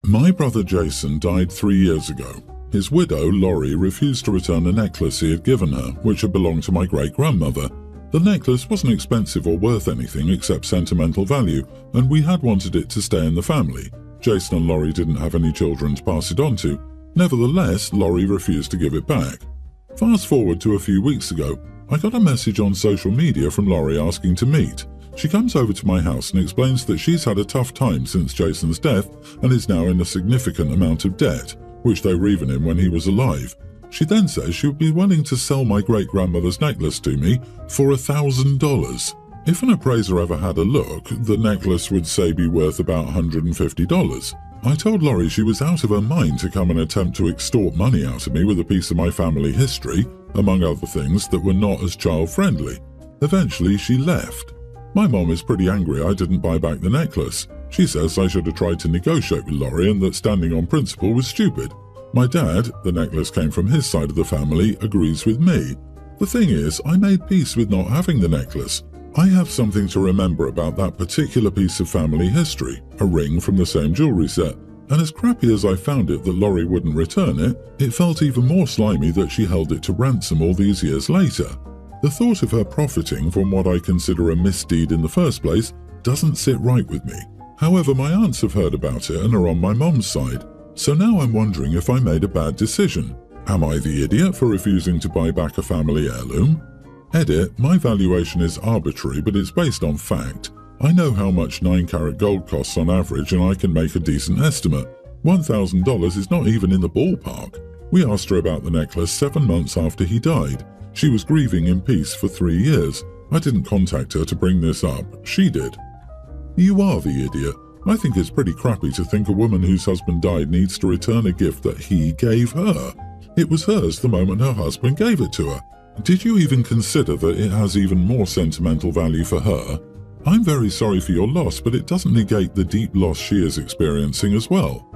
My brother Jason died 3 years ago. His widow, Laurie, refused to return a necklace he had given her, which had belonged to my great-grandmother. The necklace wasn't expensive or worth anything except sentimental value, and we had wanted it to stay in the family. Jason and Laurie didn't have any children to pass it on to. Nevertheless, Laurie refused to give it back. Fast forward to a few weeks ago, I got a message on social media from Laurie asking to meet. She comes over to my house and explains that she's had a tough time since Jason's death and is now in a significant amount of debt, which they were even in when he was alive. She then says she would be willing to sell my great-grandmother's necklace to me for $1,000. If an appraiser ever had a look, the necklace would say be worth about $150. I told Laurie she was out of her mind to come and attempt to extort money out of me with a piece of my family history, among other things that were not as child-friendly. Eventually, she left. My mom is pretty angry I didn't buy back the necklace. She says I should have tried to negotiate with Laurie and that standing on principle was stupid. My dad, the necklace came from his side of the family, agrees with me. The thing is, I made peace with not having the necklace. I have something to remember about that particular piece of family history, a ring from the same jewelry set, and as crappy as I found it that Laurie wouldn't return it, it felt even more slimy that she held it to ransom all these years later. The thought of her profiting from what I consider a misdeed in the first place doesn't sit right with me. However, my aunts have heard about it and are on my mom's side, so now I'm wondering if I made a bad decision. Am I the idiot for refusing to buy back a family heirloom? Edit, my valuation is arbitrary, but it's based on fact. I know how much 9-carat gold costs on average and I can make a decent estimate. $1,000 is not even in the ballpark. We asked her about the necklace 7 months after he died. She was grieving in peace for 3 years. I didn't contact her to bring this up. She did. You are the idiot. I think it's pretty crappy to think a woman whose husband died needs to return a gift that he gave her. It was hers the moment her husband gave it to her. Did you even consider that it has even more sentimental value for her? I'm very sorry for your loss, but it doesn't negate the deep loss she is experiencing as well.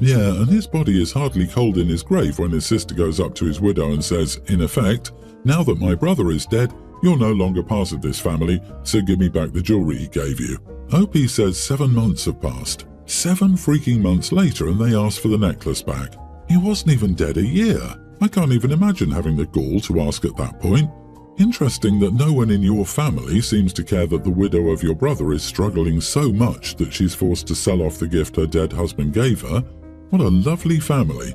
Yeah, and his body is hardly cold in his grave when his sister goes up to his widow and says, in effect, now that my brother is dead, you're no longer part of this family, so give me back the jewelry he gave you. OP says 7 months have passed. 7 freaking months later and they ask for the necklace back. He wasn't even dead a year. I can't even imagine having the gall to ask at that point. Interesting that no one in your family seems to care that the widow of your brother is struggling so much that she's forced to sell off the gift her dead husband gave her. What a lovely family.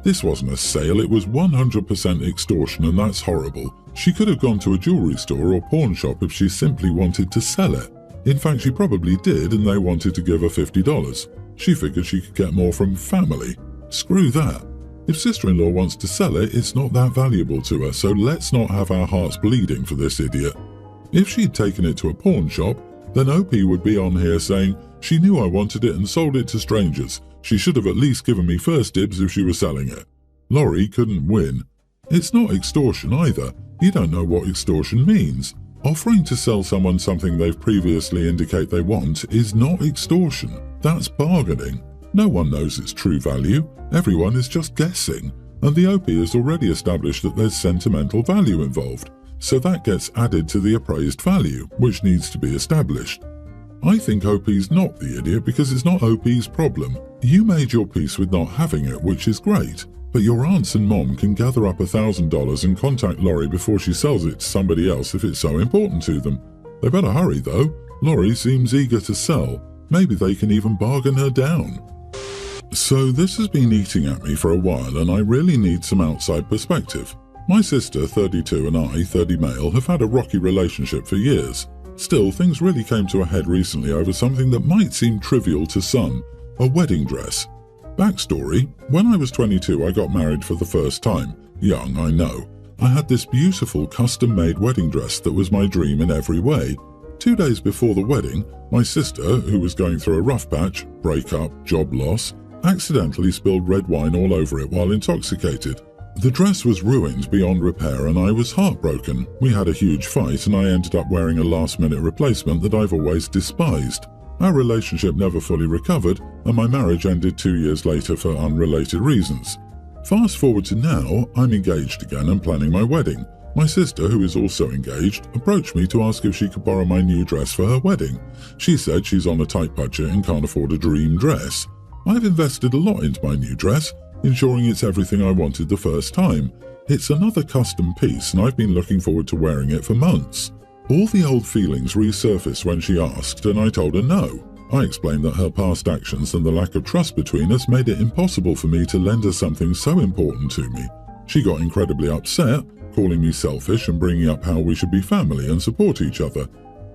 This wasn't a sale, it was 100% extortion, and that's horrible. She could have gone to a jewelry store or pawn shop if she simply wanted to sell it. In fact, she probably did, and they wanted to give her $50. She figured she could get more from family. Screw that. If sister-in-law wants to sell it, it's not that valuable to her, so let's not have our hearts bleeding for this idiot. If she'd taken it to a pawn shop, then OP would be on here saying, she knew I wanted it and sold it to strangers. She should have at least given me first dibs if she was selling it. Laurie couldn't win. It's not extortion either. You don't know what extortion means. Offering to sell someone something they've previously indicated they want is not extortion. That's bargaining. No one knows its true value. Everyone is just guessing. And the OP has already established that there's sentimental value involved. So that gets added to the appraised value, which needs to be established. I think OP's not the idiot because it's not OP's problem. You made your peace with not having it, which is great. But your aunts and mom can gather up $1,000 and contact Laurie before she sells it to somebody else if it's so important to them. They better hurry though. Laurie seems eager to sell. Maybe they can even bargain her down. So this has been eating at me for a while and I really need some outside perspective. My sister, 32, and I, 30 male, have had a rocky relationship for years. Still, things really came to a head recently over something that might seem trivial to some, a wedding dress. Backstory, when I was 22 I got married for the first time. Young, I know. I had this beautiful custom-made wedding dress that was my dream in every way. 2 days before the wedding, my sister, who was going through a rough patch, breakup, job loss, accidentally spilled red wine all over it while intoxicated. The dress was ruined beyond repair and I was heartbroken. We had a huge fight and I ended up wearing a last-minute replacement that I've always despised. Our relationship never fully recovered and my marriage ended 2 years later for unrelated reasons. Fast forward to now, I'm engaged again and planning my wedding. My sister, who is also engaged, approached me to ask if she could borrow my new dress for her wedding. She said she's on a tight budget and can't afford a dream dress. I've invested a lot into my new dress, ensuring it's everything I wanted the first time. It's another custom piece and I've been looking forward to wearing it for months. All the old feelings resurfaced when she asked and I told her no. I explained that her past actions and the lack of trust between us made it impossible for me to lend her something so important to me. She got incredibly upset, calling me selfish and bringing up how we should be family and support each other.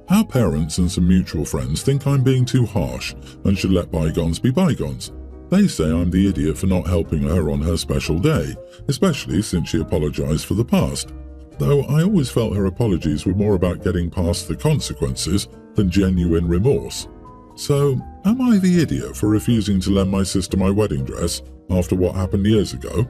Our parents and some mutual friends think I'm being too harsh and should let bygones be bygones. They say I'm the idiot for not helping her on her special day, especially since she apologized for the past. Though I always felt her apologies were more about getting past the consequences than genuine remorse. So, am I the idiot for refusing to lend my sister my wedding dress after what happened years ago?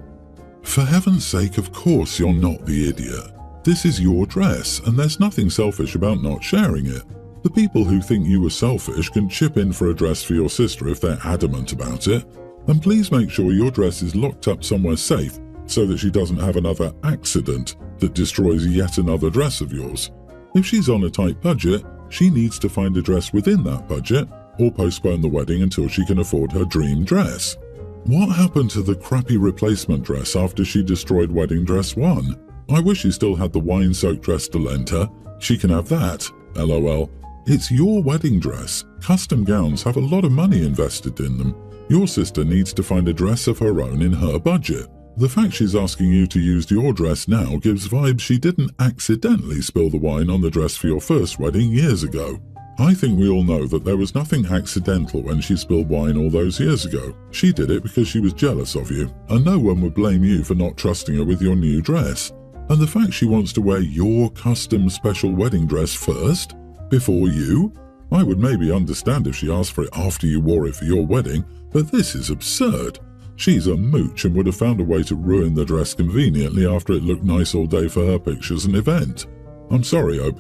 For heaven's sake, of course you're not the idiot. This is your dress, and there's nothing selfish about not sharing it. The people who think you were selfish can chip in for a dress for your sister if they're adamant about it. And please make sure your dress is locked up somewhere safe so that she doesn't have another accident that destroys yet another dress of yours. If she's on a tight budget, she needs to find a dress within that budget or postpone the wedding until she can afford her dream dress. What happened to the crappy replacement dress after she destroyed wedding dress 1? I wish she still had the wine-soaked dress to lend her. She can have that. LOL. It's your wedding dress. Custom gowns have a lot of money invested in them. Your sister needs to find a dress of her own in her budget. The fact she's asking you to use your dress now gives vibes she didn't accidentally spill the wine on the dress for your first wedding years ago. I think we all know that there was nothing accidental when she spilled wine all those years ago. She did it because she was jealous of you, and no one would blame you for not trusting her with your new dress. And the fact she wants to wear your custom special wedding dress first, before you? I would maybe understand if she asked for it after you wore it for your wedding, but this is absurd. She's a mooch and would have found a way to ruin the dress conveniently after it looked nice all day for her pictures and event. I'm sorry, OP,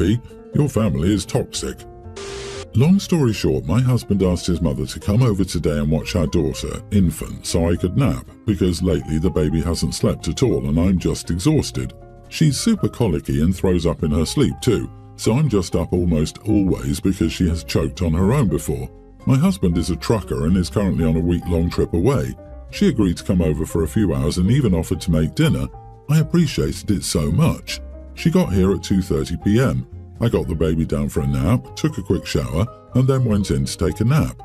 your family is toxic. Long story short, my husband asked his mother to come over today and watch our daughter, infant, so I could nap, because lately the baby hasn't slept at all and I'm just exhausted. She's super colicky and throws up in her sleep too, so I'm just up almost always because she has choked on her own before. My husband is a trucker and is currently on a week-long trip away. She agreed to come over for a few hours and even offered to make dinner. I appreciated it so much. She got here at 2:30 p.m. I got the baby down for a nap, took a quick shower, and then went in to take a nap.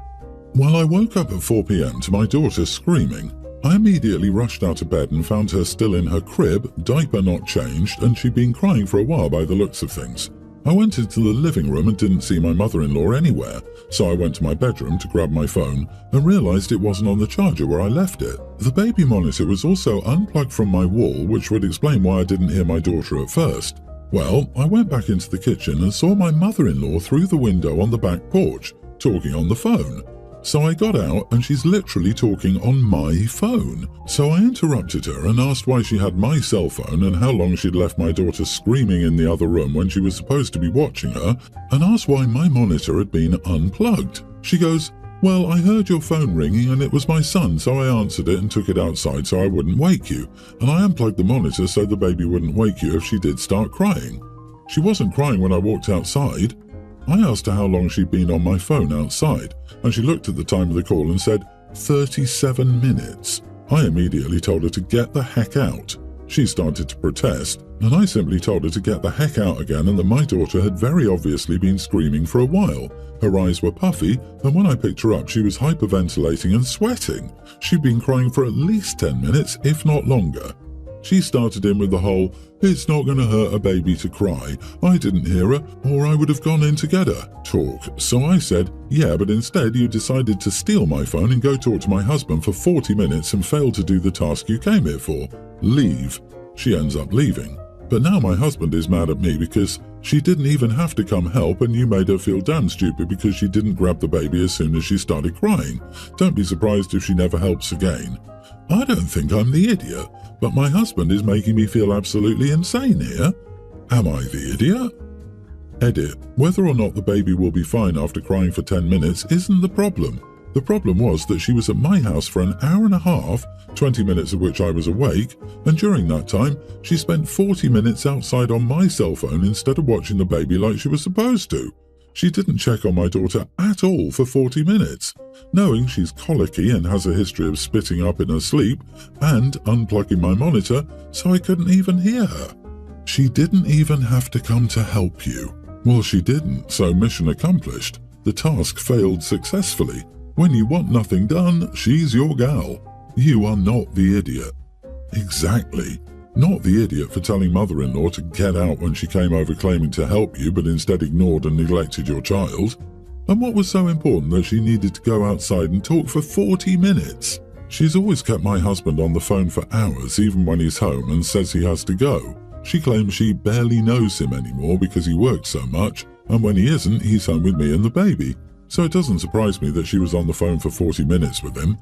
While I woke up at 4 p.m. to my daughter screaming, I immediately rushed out of bed and found her still in her crib, diaper not changed, and she'd been crying for a while by the looks of things. I went into the living room and didn't see my mother-in-law anywhere, so I went to my bedroom to grab my phone and realized it wasn't on the charger where I left it. The baby monitor was also unplugged from my wall, which would explain why I didn't hear my daughter at first. Well, I went back into the kitchen and saw my mother-in-law through the window on the back porch, talking on the phone. So I got out and she's literally talking on my phone. So I interrupted her and asked why she had my cell phone and how long she'd left my daughter screaming in the other room when she was supposed to be watching her, and asked why my monitor had been unplugged. She goes, "Well, I heard your phone ringing and it was my son, so I answered it and took it outside so I wouldn't wake you, and I unplugged the monitor so the baby wouldn't wake you if she did start crying." She wasn't crying when I walked outside. I asked her how long she'd been on my phone outside, and she looked at the time of the call and said, 37 minutes. I immediately told her to get the heck out. She started to protest, and I simply told her to get the heck out again and that my daughter had very obviously been screaming for a while. Her eyes were puffy, and when I picked her up she was hyperventilating and sweating. She'd been crying for at least 10 minutes, if not longer. She started in with the whole, "It's not going to hurt a baby to cry. I didn't hear her, or I would have gone in to get her" talk. So I said, "Yeah, but instead you decided to steal my phone and go talk to my husband for 40 minutes and failed to do the task you came here for. Leave." She ends up leaving. But now my husband is mad at me because she didn't even have to come help and you made her feel damn stupid because she didn't grab the baby as soon as she started crying. Don't be surprised if she never helps again. I don't think I'm the idiot, but my husband is making me feel absolutely insane here. Am I the idiot? Edit. Whether or not the baby will be fine after crying for 10 minutes isn't the problem. The problem was that she was at my house for an hour and a half, 20 minutes of which I was awake, and during that time, she spent 40 minutes outside on my cell phone instead of watching the baby like she was supposed to. She didn't check on my daughter at all for 40 minutes, knowing she's colicky and has a history of spitting up in her sleep, and unplugging my monitor so I couldn't even hear her. She didn't even have to come to help you. Well, she didn't, so mission accomplished. The task failed successfully. When you want nothing done, she's your gal. You are not the idiot. Exactly. Not the idiot for telling mother-in-law to get out when she came over claiming to help you but instead ignored and neglected your child. And what was so important that she needed to go outside and talk for 40 minutes? She's always kept my husband on the phone for hours, even when he's home, and says he has to go. She claims she barely knows him anymore because he works so much, and when he isn't, he's home with me and the baby. So it doesn't surprise me that she was on the phone for 40 minutes with him.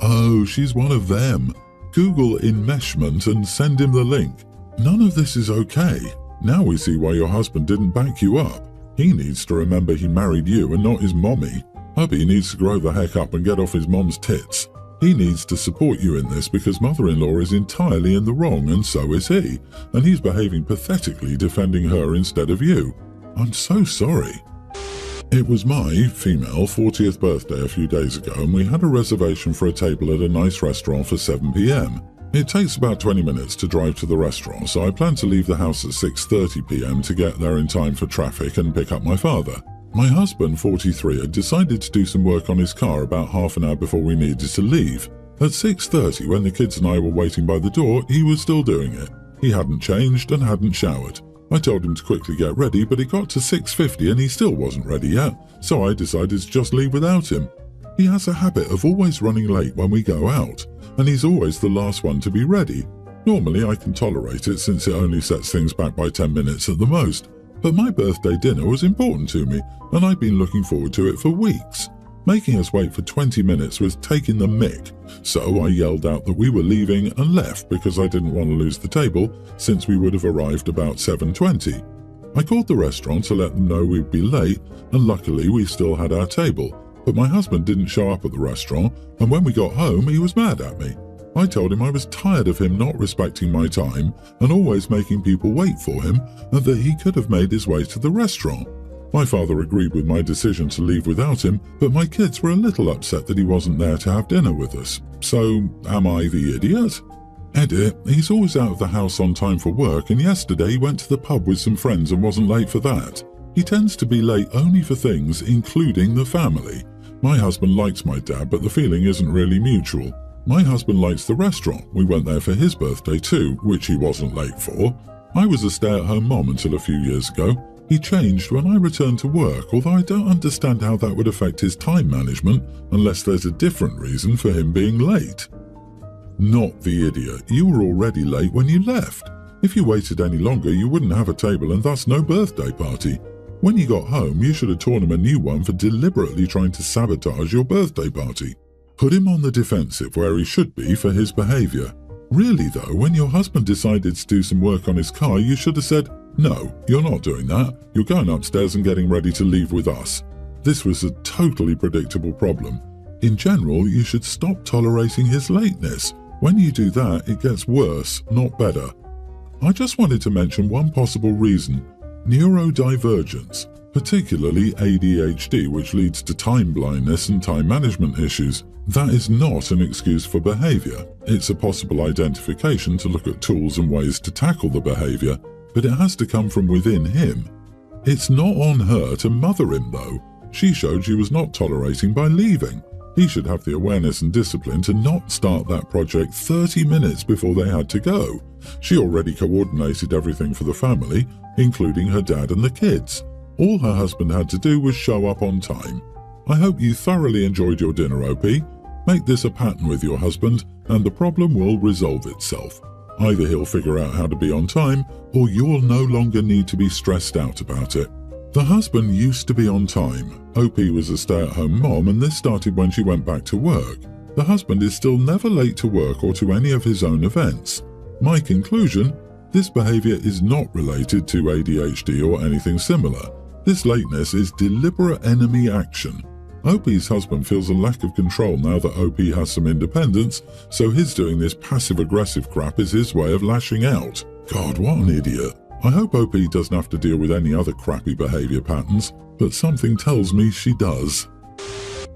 Oh, she's one of them. Google enmeshment and send him the link. None of this is okay. Now we see why your husband didn't back you up. He needs to remember he married you and not his mommy. Hubby needs to grow the heck up and get off his mom's tits. He needs to support you in this because mother-in-law is entirely in the wrong and so is he, and he's behaving pathetically defending her instead of you. I'm so sorry. It was my, female, 40th birthday a few days ago, and we had a reservation for a table at a nice restaurant for 7 p.m. It takes about 20 minutes to drive to the restaurant, so I plan to leave the house at 6:30 p.m. to get there in time for traffic and pick up my father. My husband, 43, had decided to do some work on his car about half an hour before we needed to leave. At 6:30, when the kids and I were waiting by the door, he was still doing it. He hadn't changed and hadn't showered. I told him to quickly get ready, but it got to 6:50 and he still wasn't ready yet, so I decided to just leave without him. He has a habit of always running late when we go out, and he's always the last one to be ready. Normally I can tolerate it since it only sets things back by 10 minutes at the most, but my birthday dinner was important to me, and I'd been looking forward to it for weeks. Making us wait for 20 minutes was taking the mick, so I yelled out that we were leaving and left because I didn't want to lose the table since we would have arrived about 7:20. I called the restaurant to let them know we'd be late, and luckily we still had our table, but my husband didn't show up at the restaurant, and when we got home he was mad at me. I told him I was tired of him not respecting my time and always making people wait for him, and that he could have made his way to the restaurant. My father agreed with my decision to leave without him, but my kids were a little upset that he wasn't there to have dinner with us. So, am I the idiot? Edit, he's always out of the house on time for work, and yesterday he went to the pub with some friends and wasn't late for that. He tends to be late only for things, including the family. My husband likes my dad, but the feeling isn't really mutual. My husband likes the restaurant. We went there for his birthday too, which he wasn't late for. I was a stay-at-home mom until a few years ago. He changed when I returned to work, although I don't understand how that would affect his time management unless there's a different reason for him being late. Not the idiot. You were already late when you left. If you waited any longer, you wouldn't have a table and thus no birthday party. When you got home, you should have torn him a new one for deliberately trying to sabotage your birthday party. Put him on the defensive where he should be for his behaviour. Really though, when your husband decided to do some work on his car, you should have said, "No, you're not doing that. You're going upstairs and getting ready to leave with us." This was a totally predictable problem. In general, you should stop tolerating his lateness. When you do that, it gets worse, not better. I just wanted to mention one possible reason: neurodivergence, particularly ADHD, which leads to time blindness and time management issues. That is not an excuse for behaviour. It's a possible identification to look at tools and ways to tackle the behaviour, but it has to come from within him. It's not on her to mother him though. She showed she was not tolerating by leaving. He should have the awareness and discipline to not start that project 30 minutes before they had to go. She already coordinated everything for the family, including her dad and the kids. All her husband had to do was show up on time. I hope you thoroughly enjoyed your dinner, OP. Make this a pattern with your husband, and the problem will resolve itself. Either he'll figure out how to be on time, or you'll no longer need to be stressed out about it. The husband used to be on time. OP was a stay-at-home mom, and this started when she went back to work. The husband is still never late to work or to any of his own events. My conclusion: this behavior is not related to ADHD or anything similar. This lateness is deliberate enemy action. OP's husband feels a lack of control now that OP has some independence, so his doing this passive-aggressive crap is his way of lashing out. God, what an idiot. I hope OP doesn't have to deal with any other crappy behaviour patterns, but something tells me she does.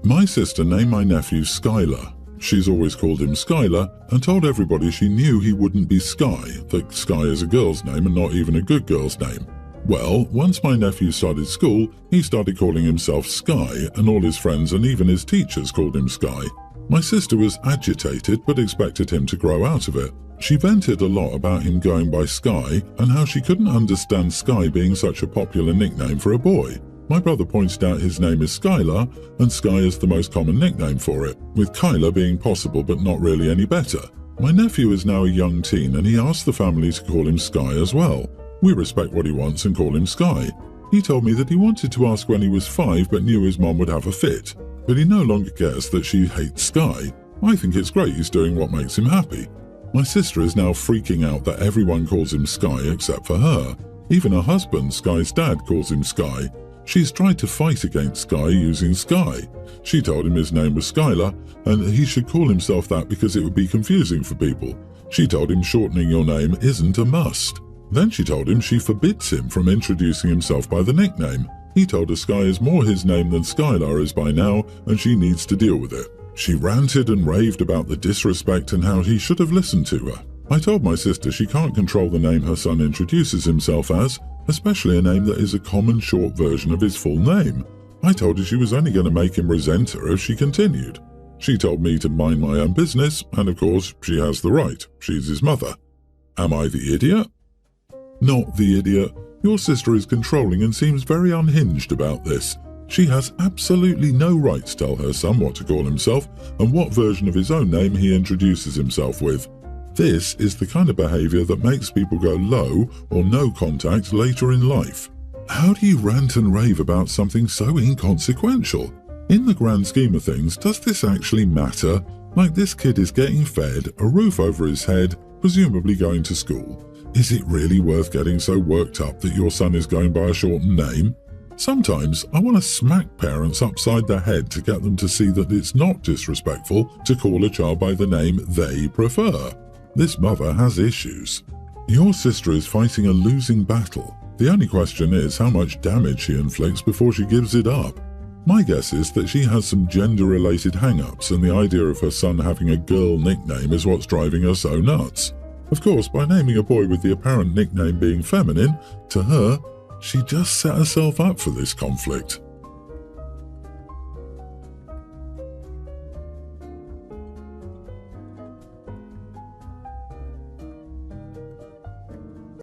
My sister named my nephew Skylar. She's always called him Skylar and told everybody she knew he wouldn't be Sky, that Sky is a girl's name and not even a good girl's name. Well, once my nephew started school, he started calling himself Sky, and all his friends and even his teachers called him Sky. My sister was agitated but expected him to grow out of it. She vented a lot about him going by Sky and how she couldn't understand Sky being such a popular nickname for a boy. My brother pointed out his name is Skylar, and Sky is the most common nickname for it, with Kyla being possible but not really any better. My nephew is now a young teen and he asked the family to call him Sky as well. We respect what he wants and call him Sky. He told me that he wanted to ask when he was 5 but knew his mom would have a fit. But he no longer gets that she hates Sky. I think it's great he's doing what makes him happy. My sister is now freaking out that everyone calls him Sky except for her. Even her husband, Sky's dad, calls him Sky. She's tried to fight against Sky using Sky. She told him his name was Skylar and he should call himself that because it would be confusing for people. She told him shortening your name isn't a must. Then she told him she forbids him from introducing himself by the nickname. He told her Sky is more his name than Skylar is by now and she needs to deal with it. She ranted and raved about the disrespect and how he should have listened to her. I told my sister she can't control the name her son introduces himself as, especially a name that is a common short version of his full name. I told her she was only going to make him resent her if she continued. She told me to mind my own business, and of course she has the right. She's his mother. Am I the idiot? Not the idiot. Your sister is controlling and seems very unhinged about this. She has absolutely no right to tell her son what to call himself and what version of his own name he introduces himself with. This is the kind of behaviour that makes people go low or no contact later in life. How do you rant and rave about something so inconsequential? In the grand scheme of things, does this actually matter? Like, this kid is getting fed, a roof over his head, presumably going to school. Is it really worth getting so worked up that your son is going by a shortened name? Sometimes I want to smack parents upside the head to get them to see that it's not disrespectful to call a child by the name they prefer. This mother has issues. Your sister is fighting a losing battle. The only question is how much damage she inflicts before she gives it up. My guess is that she has some gender-related hang-ups and the idea of her son having a girl nickname is what's driving her so nuts. Of course, by naming a boy with the apparent nickname being feminine, to her, she just set herself up for this conflict.